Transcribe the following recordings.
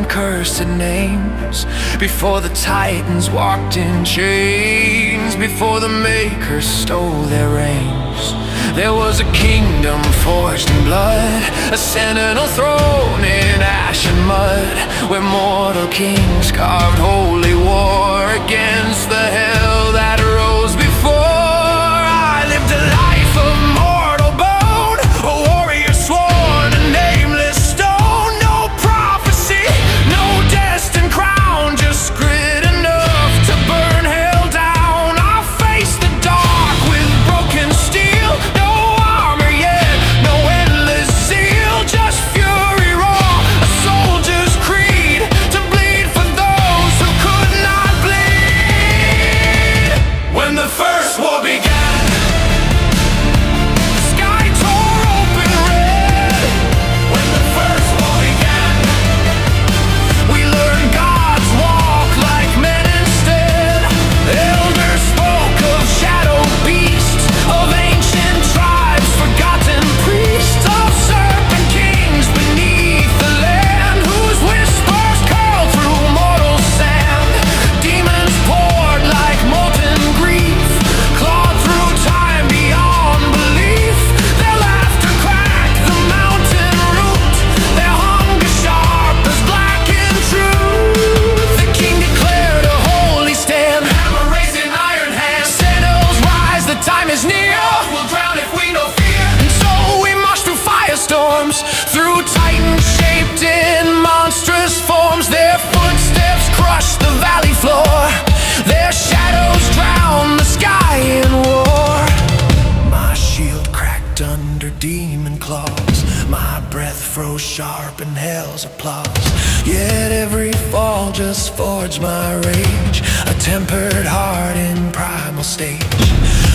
cursed names, before the titans walked in chains, before the Maker stole their reigns. There was a kingdom forged in blood, a sentinel throne in ash and mud, where mortal kings carved holy war against the hell that rose before. I lived a life of mortal bone, a warrior sworn, a nameless stone. No prophecy, no destined crown, just grit enough to burn hell down. I faced the dark with broken steel, no armor yet, no endless zeal, just fury raw, a soldier's creed, to bleed for those who could not bleed. When the first war began, the sky tore open red. When the first war began, we learned God's walk like men instead. Elders spoke of shadow beasts, of ancient tribes, forgotten priests, of serpent kings beneath the land, whose whispers curled through mortal sand. Demons poured like molten grief, clawed through time beyond belief. Their laughter cracked the mountain root, their hunger sharp as blackened truth. The king declared a holy stand, hammer raising iron hand. Sentinels rise, the time is near. We'll drown if we know fear. And so we march through firestorms, through titans shaped in monstrous forms. Their footsteps crush the valley floor, their shadows drown the sky in war. My shield cracked under demon claws, my breath froze sharp in hell's applause. Yet every fall just forged my rage, a tempered heart in primal stage.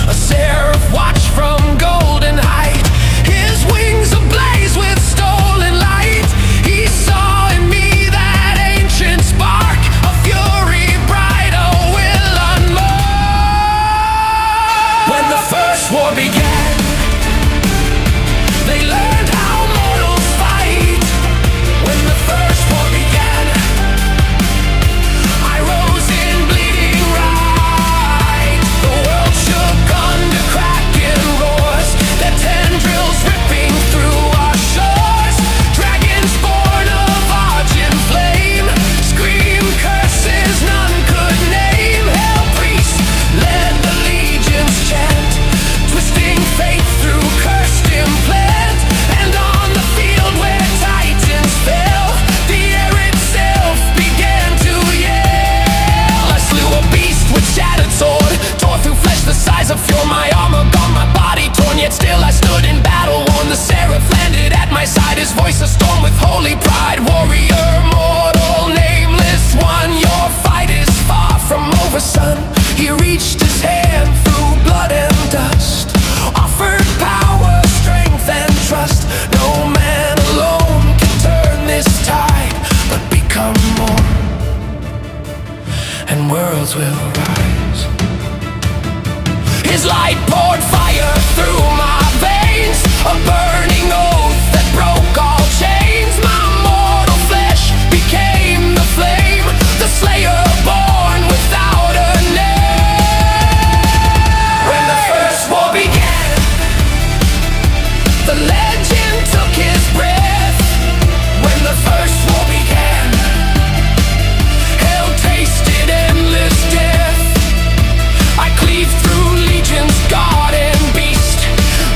A seraph watched from golden height, his wings ablaze with stolen light. He saw in me that ancient spark, a fury bright, a will unmarked. When the first war began, they learned how mortals fight. When the first war began, I rose in bleeding right. The world shook under cracking roars, their tendrils ripping through our shores. Dragons born of argent flame scream curses none could name. Hell priests led the legions chant, twisting fate through cursed implant. And on the field where titans fell, the air itself began to yell. I slew a beast with shattered sword, tore through flesh the size of fury. My armor gone, my body torn, yet still I stood in battle worn. The seraph landed at my side, his voice a storm with holy pride. Warrior, mortal, nameless one, your fight is far from over, son. He reached his hand through blood and dust, offered power, strength and trust. No man alone can turn this tide, but become more, and worlds will rise. His light poured fire through my veins, a burning oath that broke all chains. My mortal flesh became the flame, the slayer born without a name. When the first war began, the legend took his breath. When the first war began, hell tasted endless death. I cleaved through legions, God and beast,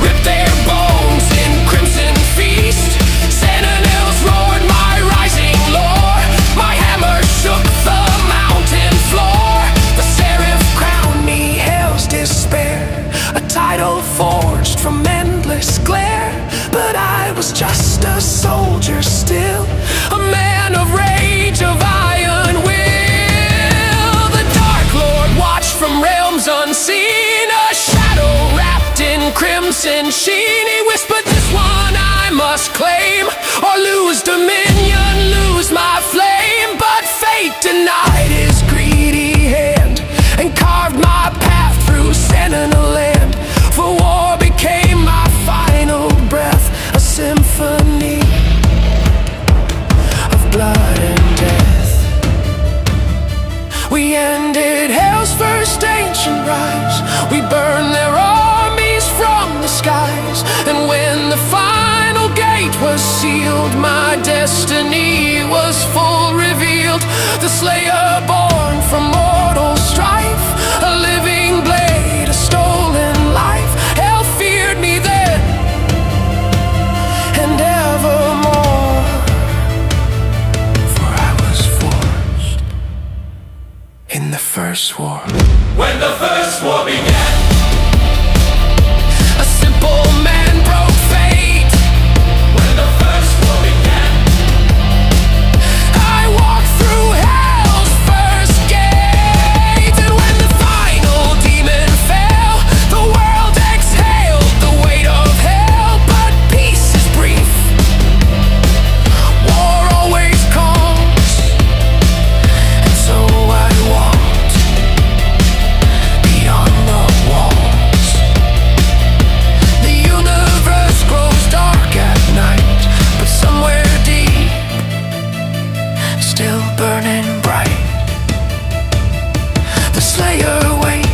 ripped their bones in crimson feast. Sentinels roared my rising lore, my hammer shook the mountain floor. The seraph crowned me hell's despair, a title forged from endless glare. But I was just a soldier still, a man of rage, of iron will. The Dark Lord watched from realms unseen, a shadow wrapped in crimson sheen. He whispered, this one I must claim, or lose dominion, lose my flame. But fate denied his greedy hand, and carved my path through sentinel land. For war became my final breath, a symphony of blood and death. We burned their armies from the skies, and when the final gate was sealed, my destiny was full revealed. The Slayer born from mortal strife, a living blade, a stolen life. Hell feared me then and evermore, for I was forged in the first war. When the first war began, A simple man broke fate. when the first war began, I walked through hell's first gate, and when the final demon fell, the world exhaled the weight of hell. But peace is brief, war always comes, and so I walked beyond the walls. The universe grows dark at night, but somewhere deep, still burning bright, the Slayer waits.